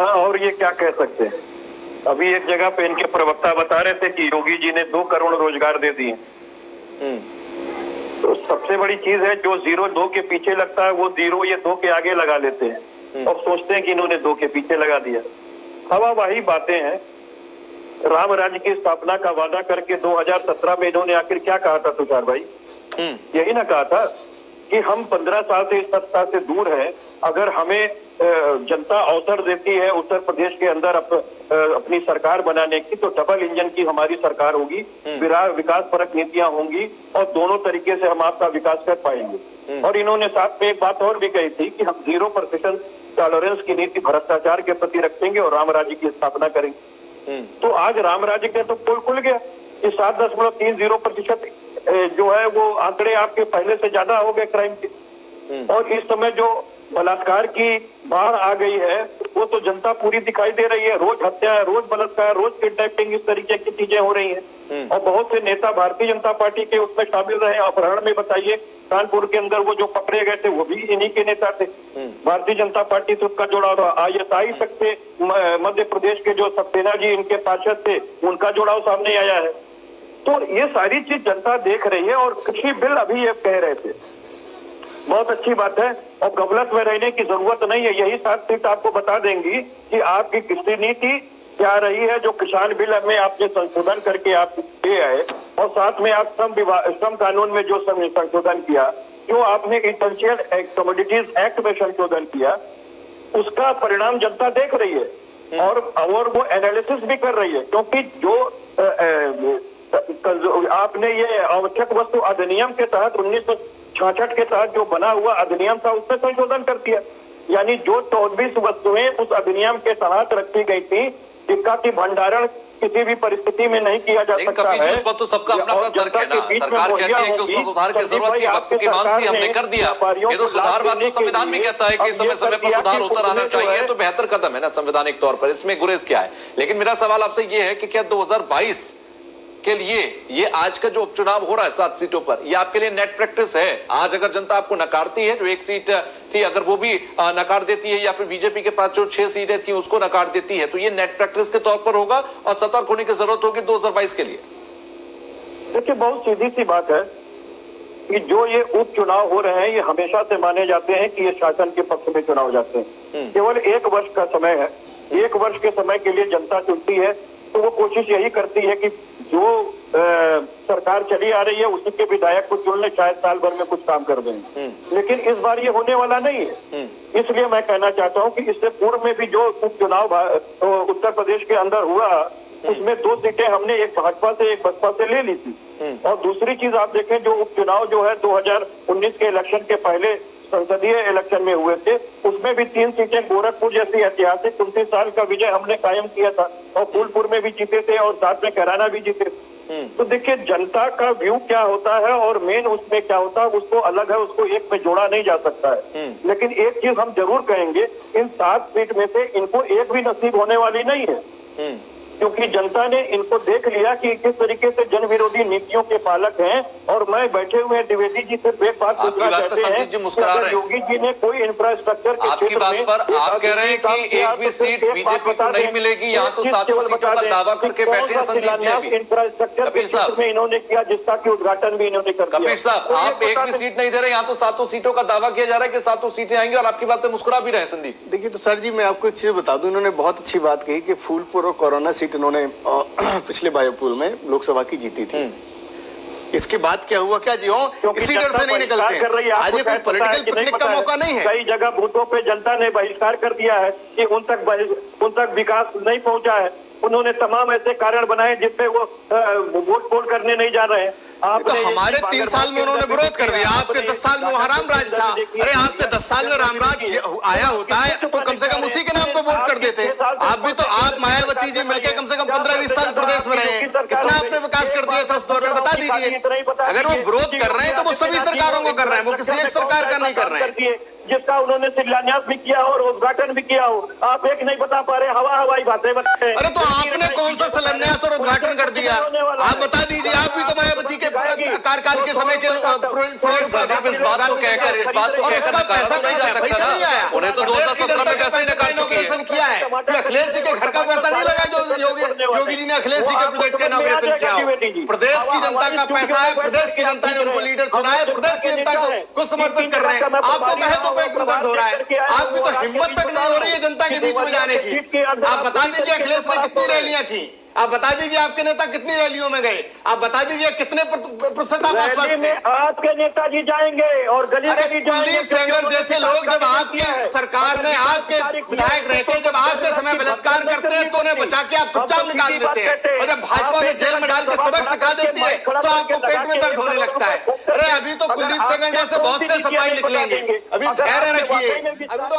हाँ, और ये क्या कह सकते हैं। अभी एक जगह पे इनके प्रवक्ता बता रहे थे कि योगी जी ने 2 करोड़ रोजगार दे दिए। तो सबसे बड़ी चीज है, जो 0-2 के पीछे लगता है वो 0 ये 2 के आगे लगा लेते हैं और सोचते हैं कि इन्होंने 2 के पीछे लगा दिया। हवा वही बातें हैं। राम राज्य की स्थापना का वादा करके 2017 में इन्होंने आखिर क्या कहा था तुषार भाई? यही ना कहा था कि हम 15 साल से इस सत्ता से दूर हैं, अगर हमें जनता अवसर देती है उत्तर प्रदेश के अंदर अपनी सरकार बनाने की, तो डबल इंजन की हमारी सरकार होगी, विकास परक नीतियां होंगी और दोनों तरीके से हम आपका विकास कर पाएंगे। और इन्होंने साथ में एक बात और भी कही थी कि हम 0% टॉलरेंस की नीति भ्रष्टाचार के प्रति रखेंगे और राम राज्य की स्थापना करेंगे। तो आज राम राज्य के तो पोल खुल गया कि 7.30% जो है वो आंकड़े आपके पहले से ज्यादा हो गए क्राइम के। और इस समय जो बलात्कार की बाढ़ आ गई है वो तो जनता पूरी दिखाई दे रही है। रोज हत्या, रोज बलात्कार, रोज किडनैपिंग, इस तरीके की चीजें हो रही हैं। और बहुत से नेता भारतीय जनता पार्टी के उसमें शामिल रहे। अपहरण में बताइए, कानपुर के अंदर वो जो पकड़े गए थे वो भी इन्हीं के नेता थे। भारतीय जनता पार्टी से उसका जुड़ाव रहा। ISI तक से मध्य प्रदेश के जो सक्सेना जी इनके पार्षद थे उनका जुड़ाव सामने आया है। तो ये सारी चीज जनता देख रही है। और कृषि बिल अभी ये कह रहे थे, बहुत अच्छी बात है और गफलत में रहने की जरूरत नहीं है। यही 7 सीट आपको बता देंगी कि आपकी कृषि नीति क्या रही है। जो किसान बिल में आपने संशोधन करके आप ले आए और साथ में आप श्रम कानून में जो संशोधन किया, जो आपने इसेंशियल कमोडिटीज एक्ट में संशोधन किया, उसका परिणाम जनता देख रही है और वो एनालिसिस भी कर रही है। क्योंकि जो आपने ये आवश्यक वस्तु अधिनियम के तहत 1966 के तहत जो बना हुआ अधिनियम था उसमें संशोधन कर दिया। यानी जो 24 वस्तुएं उस अधिनियम के तहत रखी गई थी, जिसका की भंडारण किसी भी परिस्थिति में नहीं किया जा सकता है। उस पर तो सबका अपना अपना तर्क है ना। सरकार कहती है कि उसमें सुधार की जरूरत थी, वक्त की मांग थी, हमने कर दिया। ये तो सुधार बात तो संविधान भी कहता है कि समय समय पर सुधार होता रहना चाहिए, तो बेहतर कदम है ना संवैधानिक तौर पर, इसमें गुरेज क्या है। लेकिन मेरा सवाल आपसे ये है कि क्या 2022 के लिए ये आज का जो उपचुनाव हो रहा है 7 सीटों पर, ये आपके लिए नेट प्रैक्टिस है? आज अगर जनता आपको नकारती है, जो 1 सीट थी अगर वो भी नकार देती है, या फिर बीजेपी के पास जो 6 सीटें थी उसको नकार देती है, तो ये नेट प्रैक्टिस के तौर पर होगा और सतर्क होने की जरूरत होगी 2022 के लिए? देखिए, बहुत सीधी सी बात है कि जो ये उपचुनाव हो रहे हैं ये हमेशा से माने जाते हैं कि ये शासन के पक्ष में चुनाव जाते हैं। केवल 1 वर्ष का समय है। 1 वर्ष के समय के लिए जनता चुनती है, तो वो कोशिश यही करती है कि जो सरकार चली आ रही है उसी के विधायक को चुन ले, शायद साल भर में कुछ काम कर दें। लेकिन इस बार ये होने वाला नहीं है। इसलिए मैं कहना चाहता हूँ कि इससे पूर्व में भी जो उपचुनाव उत्तर प्रदेश के अंदर हुआ उसमें 2 सीटें हमने एक भाजपा से एक बसपा से ले ली थी। और दूसरी चीज आप देखें, जो उपचुनाव जो है 2019 के इलेक्शन के पहले संसदीय इलेक्शन में हुए थे, उसमें भी 3 सीटें गोरखपुर जैसी ऐतिहासिक 29 साल का विजय हमने कायम किया था और फूलपुर में भी जीते थे और साथ में कैराना भी जीते। तो देखिए, जनता का व्यू क्या होता है और मेन उसमें क्या होता है उसको अलग है, उसको एक में जोड़ा नहीं जा सकता है। लेकिन एक चीज हम जरूर कहेंगे, इन 7 सीट में से इनको एक भी नसीब होने वाली नहीं है, क्योंकि जनता ने इनको देख लिया कि किस तरीके से जन विरोधी नीतियों के पालक हैं। और मैं बैठे हुए द्विवेदी जी से एक बात पूछना चाहते हैं कि योगी जी ने कोई इंफ्रास्ट्रक्चर के आपकी बात पर आप कह रहे हैं कि एक भी सीट बीजेपी को नहीं मिलेगी, यहाँ तो 7 सीटों का दावा करके बैठे हैं संदीप जी अभी। इंफ्रास्ट्रक्चर के क्षेत्र में इन्होंने किया जिसका की उद्घाटन भी इन्होंने कर दिया। कपिल साहब, आप एक भी सीट नहीं दे रहे, यहाँ तो 7 सीटों का दावा किया जा रहा है कि 7 सीटें आएंगी और आपकी बात पे मुस्कुरा भी रहे हैं संदीप। देखिए, तो सर जी मैं आपको एक चीज बता दूं, इन्होंने बहुत अच्छी बात कही कि फूलपुर और कोरोना सीट इन्होंने पिछले बायोपुल में लोकसभा की जीती थी। इसके बाद क्या हुआ, क्या जी हो इसी डर से नहीं निकलते हैं। आज ये कोई पॉलिटिकल पिकनिक का मौका नहीं है। कई जगह बूथों पे जनता ने बहिष्कार कर दिया है कि उन तक विकास नहीं पहुंचा है। उन्होंने तमाम ऐसे कारण बनाए जिसपे वो वोट पोल करने नहीं जा रहे हैं। तो हमारे 3 साल में उन्होंने विरोध कर दिया। आपके 10 साल में वहाँ राम राज था। अरे आपके 10 साल में राम राज आया होता है तो कम से कम उसी के नाम पे वोट कर देते। आप भी तो, आप मायावती जी मिलकर कम से कम 15-20 साल प्रदेश में रहे, कितना आपने विकास कर दिया था उस दौर में, बता दीजिए। अगर वो विरोध कर रहे हैं तो वो सभी सरकारों को कर रहे हैं, वो किसी एक सरकार का नहीं कर रहे हैं, जिसका उन्होंने शिलान्यास भी किया हो और उद्घाटन भी किया हो। आप एक नहीं बता पा रहे, हवाई बातें बताते हैं। अरे तो आपने कौन सा शिलान्यास और उद्घाटन कर दिया, आप बता दीजिए। आप भी तो मायावती के कार्यकाल के समय के इस बात को कहकर इस बात को कहकर पैसा नहीं जा सकता। उन्हें तो 2017 में कैसे नकार चुकी है। योगी जी ने अखिलेश जी के प्रोजेक्ट का इनॉग्रेशन किया हो। प्रदेश की जनता का पैसा है, प्रदेश की जनता ने उनको लीडर चुना है, प्रदेश की जनता को समर्पित कर रहे हैं। आपको कहे तो पेट में दर्द हो रहा है, आपकी तो हिम्मत तक नहीं हो रही है जनता के बीच में जाने की। आप बता दीजिए अखिलेश ने कितनी रैलियां की, आप बता दीजिए आपके नेता कितनी रैलियों में गए, आप बता दीजिए कितने प्रतिशत आप आश्वस्त थे। आपके नेताजी जाएंगे और गली गली कुलदीप सेंगर जैसे लोग जब आपकी सरकार में आपके विधायक रहते हैं, जब आपके समय बलात्कार करते हैं तो उन्हें बचा के आप चुपचाप निकाल देते हैं, और जब भाजपा उन्हें जेल में डाल के सबक सिखा देती है तो आपको पेट में दर्द होने लगता है। अरे अभी तो कुलदीप सेंगर जैसे बहुत से सिपाही निकलेंगे, अभी धैर्य रखिए। अभी तो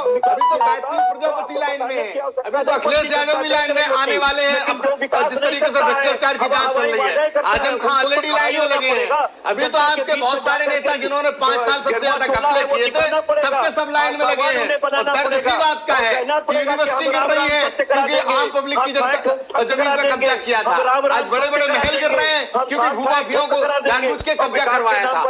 गायत्री प्रजापति लाइन में है, अभी तो अखिलेश यादव भी लाइन में आने वाले हैं। जिस तरीके से भ्रष्टाचार की जांच चल रही है, आजम खान ऑलरेडी लाइन में लगे हैं। अभी तो आपके बहुत सारे नेता जिन्होंने 5 साल सबसे ज्यादा घपले किए थे, सबके सब लाइन में लगे हैं। और दर्द इसी बात का है कि यूनिवर्सिटी गिर रही है क्योंकि आम पब्लिक की जमीन पर कब्जा किया था। आज बड़े बड़े महल गिर रहे हैं क्योंकि भूमाफियों को जानबूझ के कब्जा करवाया था।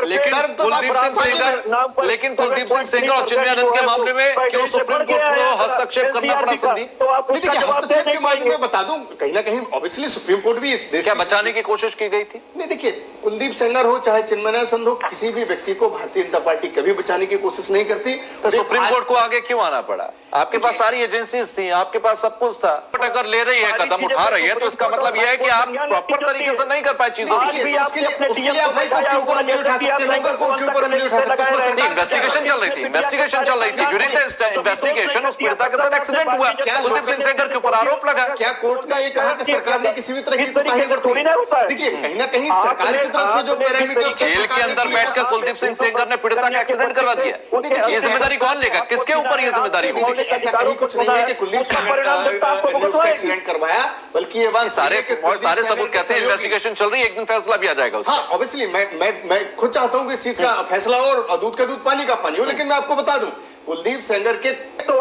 लेकिन कुलदीप सिंह सेंगर और चिन्मयानंद के मामले में क्यों सुप्रीम कोर्ट को हस्तक्षेप करना पड़ा? संदीप, देखिए हस्तक्षेप के मामले में बता दूं, कहीं ना कहीं ऑब्वियसली सुप्रीम कोर्ट भी इस देश क्या बचाने की कोशिश की गई थी? नहीं, देखिए कुलदीप सेंगर हो चाहे चिन्मयानंद हो, किसी भी व्यक्ति को भारतीय जनता पार्टी कभी बचाने की कोशिश नहीं करती। तो सुप्रीम कोर्ट को आगे क्यों आना पड़ा? आपके पास सारी एजेंसीज थी, आपके पास सब कुछ था। अगर ले रही है, कदम उठा रही है, तो इसका मतलब यह है कि आप प्रॉपर तरीके से नहीं कर पाए चीजों को। इन्वेस्टिगेशन चल रही थी, इन्वेस्टिगेशन चल रही थी। ड्यूरिंग द इन्वेस्टिगेशन उस पीड़िता के साथ एक्सीडेंट हुआ, कुलदीप सिंह सेंगर के ऊपर आरोप लगा। क्या कोर्ट ने ये कहा कि सरकार ने किसी भी तरह की कोताही बरती? देखिए कहीं ना कहीं सरकार की तरफ से जो पैरामीटर्स जेल के अंदर बैठकर कुलदीप सिंह सेंगर ने पीड़िता का एक्सीडेंट करवा दिया, ये जिम्मेदारी कौन लेगा? किसके ऊपर ये जिम्मेदारी होगी? ऐसा कहीं कुछ नहीं है कि कुलदीप सेंगर ने उसका एक्सीडेंट करवाया, बल्कि ये बात सारे सबूत कहते हैं इन्वेस्टिगेशन चल रही है, एक दिन फैसला भी आ जाएगा। हाँ ऑब्वियसली मैं खुद चाहता हूँ कि इस चीज का फैसला और दूध का दूध पानी का पानी हो, लेकिन मैं आपको बता दूं कुलदीप सेंगर के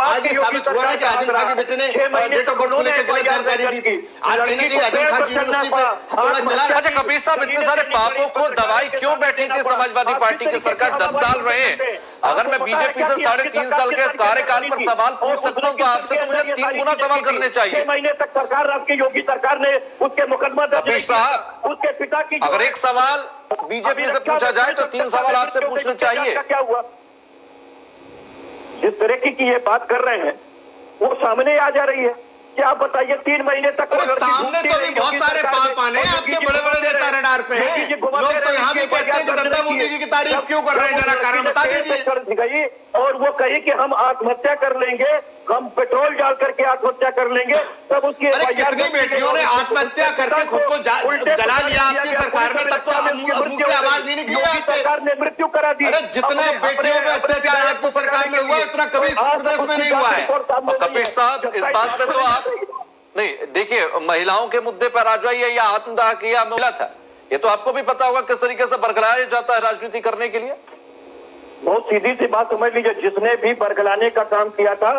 आज ये साबित हुआ है कि आजम खान के बेटे ने डेट ऑफ बर्थ को लेकर गलत जानकारी दी थी। आज कहीं ना कहीं आजम खान की यूनिवर्सिटी पे हथौड़ा चला। अच्छा कबीर साहब, इतने सारे पापों को दवाई क्यों बैठी थी समाजवादी पार्टी की सरकार? 10 साल रहे। अगर मैं बीजेपी से 3.5 साल के कार्यकाल पर सवाल पूछ सकता हूँ तो आपसे तो मुझे 3 गुना सवाल करने चाहिए। महीने तक सरकार आपकी योगी सरकार ने उसके मुकदमा कबीर साहब, उसके पिता की अगर एक सवाल बीजेपी से पूछा जाए तो 3 सवाल आपसे पूछने चाहिए। क्या हुआ? जिस तरीके की ये बात कर रहे हैं वो सामने आ जा रही है। क्या आप बताइए 3 महीने तक सामने तो भी बहुत सारे पाप आने हैं, आपके बड़े बड़े नेता रडार पे हैं। लोग तो यहाँ भी कहते हैं कि नरेंद्र मोदी जी की तारीफ क्यों कर रहे हैं, जरा कारण बता दीजिए। और वो कही कि हम आत्महत्या कर लेंगे, हम पेट्रोल डाल करके आत्महत्या कर लेंगे, तब उसकी कितनी बेटियों ने आत्महत्या करके खुद को जला लिया आपकी सरकार में, तब तो मुंह से आवाज नहीं निकली आपके। सरकार ने मृत्यु करा दी। अरे जितने बेटियों पे अत्याचार आपकी सरकार में हुआ उतना कभी इस प्रदेश में नहीं हुआ है। कपिल साहब, इस बात पे तो आप नहीं, देखिए महिलाओं के मुद्दे पर आ जाइए या आत्मदाह किया मिला था, ये तो आपको भी पता होगा किस तरीके से बरगलाया जाता है राजनीति करने के लिए। बहुत सीधी सी बात समझ लीजिए, जिसने भी बरगलाने का काम किया था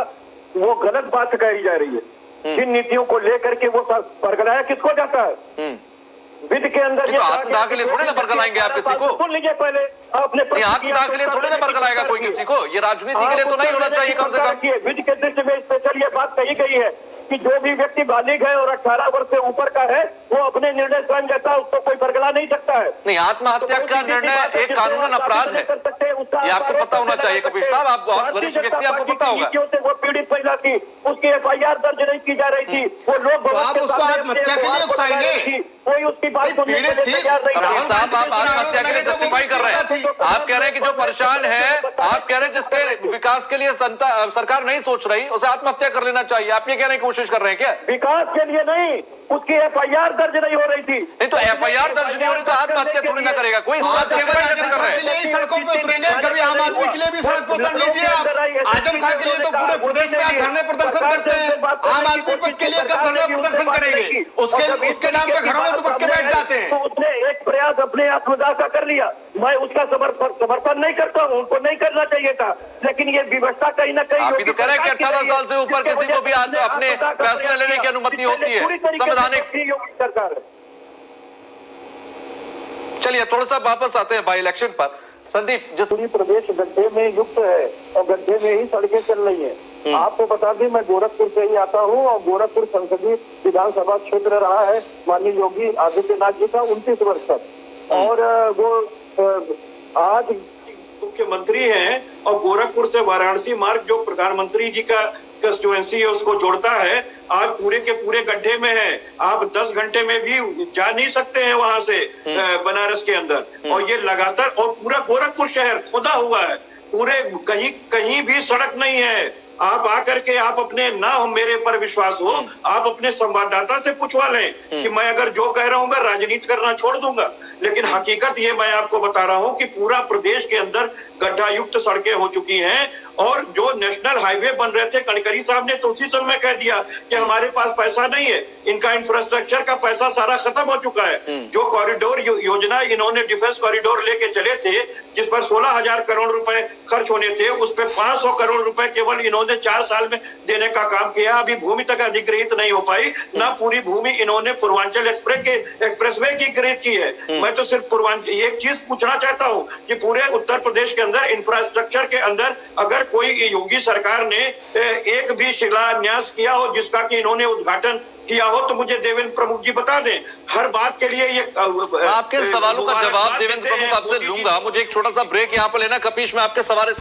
वो गलत बात कही जा रही है। जिन नीतियों को लेकर के वो बरगलाया किसको जाता है? विधि के अंदर तो आत्मदाह के लिए थोड़ी ना बरगलाएंगे आप किसी को। सुन लीजिए पहले अपने आत्मदाह के लिए थोड़ी ना बरगलाएगा कोई किसी को, ये राजनीति के लिए तो नहीं होना चाहिए कम से कम। विधि के दृष्टि में स्पेशल ये बात कही गई है कि जो भी व्यक्ति बालिग है और 18 वर्ष से ऊपर का है वो अपने निर्णय स्वयं लेता है, उसको कोई बरगला नहीं सकता है। नहीं, आत्महत्या का निर्णय एक कानूनन अपराध है, ये आपको पता होना चाहिए कपिल साहब। आप बहुत वरिष्ठ व्यक्ति, आपको पता होगा। वो पीड़ित महिला थी, उसकी FIR दर्ज नहीं की जा रही थी, वो लोग आप उसको आत्महत्या के लिए उकसाएंगे? कोई उसकी बात सुनने के लिए तैयार नहीं था। साहब आप आत्महत्या के लिए जस्टिफाई कर रहे हैं। आप कह रहे हैं कि जो परेशान है, आप कह रहे हैं जिसके विकास के लिए सरकार नहीं सोच रही उसे आत्महत्या कर लेना चाहिए, आप ये कहने की कोशिश कर रहे हैं क्या? विकास के लिए नहीं, उसकी FIR दर्ज नहीं हो रही थी। नहीं तो FIR दर्ज नहीं हो रही तो आत्महत्या थोड़ी ना करेगा कोई। सड़कों पे उतरेंगे, कभी आम आदमी के लिए भी सड़क पर उतर लीजिए आप। आजम खान के लिए तो पूरे प्रदेश में आप धरने प्रदर्शन करते हैं, आम आदमी पक्ष के लिए कब धरने प्रदर्शन करेंगे? उसके नाम पे घरों में दुबक के बैठ जाते हैं। तो उसने एक प्रयास अपने आत्मदाह का कर लिया, मैं उसका समर्थन नहीं करता हूँ, उनको नहीं करना चाहिए था, लेकिन ये व्यवस्था कहीं ना कहीं। आप भी तो कह रहे हैं कि 18 साल से ऊपर किसी को भी अपने फैसले लेने की अनुमति होती है, संवैधानिक सरकार। चलिए थोड़ा सा वापस आते हैं बाई इलेक्शन पर। संदीप, जिस पूरी प्रदेश गड्ढे में युक्त है और गड्ढे में ही सड़कें चल रही है। आपको बता दें, मैं गोरखपुर से ही आता हूँ और गोरखपुर संसदीय विधानसभा क्षेत्र रहा है माननीय योगी आदित्यनाथ जी का 29 वर्ष तक। और वो आज मुख्यमंत्री हैं और गोरखपुर से वाराणसी मार्ग जो प्रधानमंत्री जी का कंस्टिट्यूएंसी है उसको जोड़ता है, आज पूरे के पूरे गड्ढे में है। आप 10 घंटे में भी जा नहीं सकते हैं वहां से बनारस के अंदर। और ये लगातार, और पूरा गोरखपुर शहर खुदा हुआ है, पूरे कहीं भी सड़क नहीं है। आप आकर के आप अपने ना मेरे पर विश्वास हो, आप अपने संवाददाता से पूछवा लें कि मैं अगर जो कह रहा हूँ राजनीति करना छोड़ दूंगा, लेकिन हकीकत ये मैं आपको बता रहा हूँ कि पूरा प्रदेश के अंदर गड्ढा युक्त सड़कें हो चुकी हैं। और जो नेशनल हाईवे बन रहे थे, गडकरी साहब ने तो उसी समय कह दिया कि हमारे पास पैसा नहीं है, इनका इंफ्रास्ट्रक्चर का पैसा सारा खत्म हो चुका है। जो कॉरिडोर योजना इन्होंने डिफेंस कॉरिडोर लेके चले थे, जिस पर 16,000 करोड़ रुपए खर्च होने थे, उस पर 500 करोड़ रुपए केवल इन्होंने 4 साल में देने का काम किया। अभी भूमि तक अधिग्रहित नहीं हो पाई, ना पूरी भूमि इन्होंने पूर्वांचल एक्सप्रेसवे की ग्रहित की है। मैं तो सिर्फ पूर्वांचल एक चीज पूछना चाहता हूँ कि पूरे उत्तर प्रदेश के अंदर इंफ्रास्ट्रक्चर के अंदर अगर कोई योगी सरकार ने एक भी शिलान्यास किया हो जिसका कि इन्होंने उद्घाटन किया हो, तो मुझे देवेंद्र प्रमुख जी बता दें। हर बात के लिए ये आपके सवालों का जवाब देवेंद्र प्रमुख आपसे लूंगा। मुझे एक छोटा सा ब्रेक यहाँ पर लेना। कपीश, मैं आपके सवाल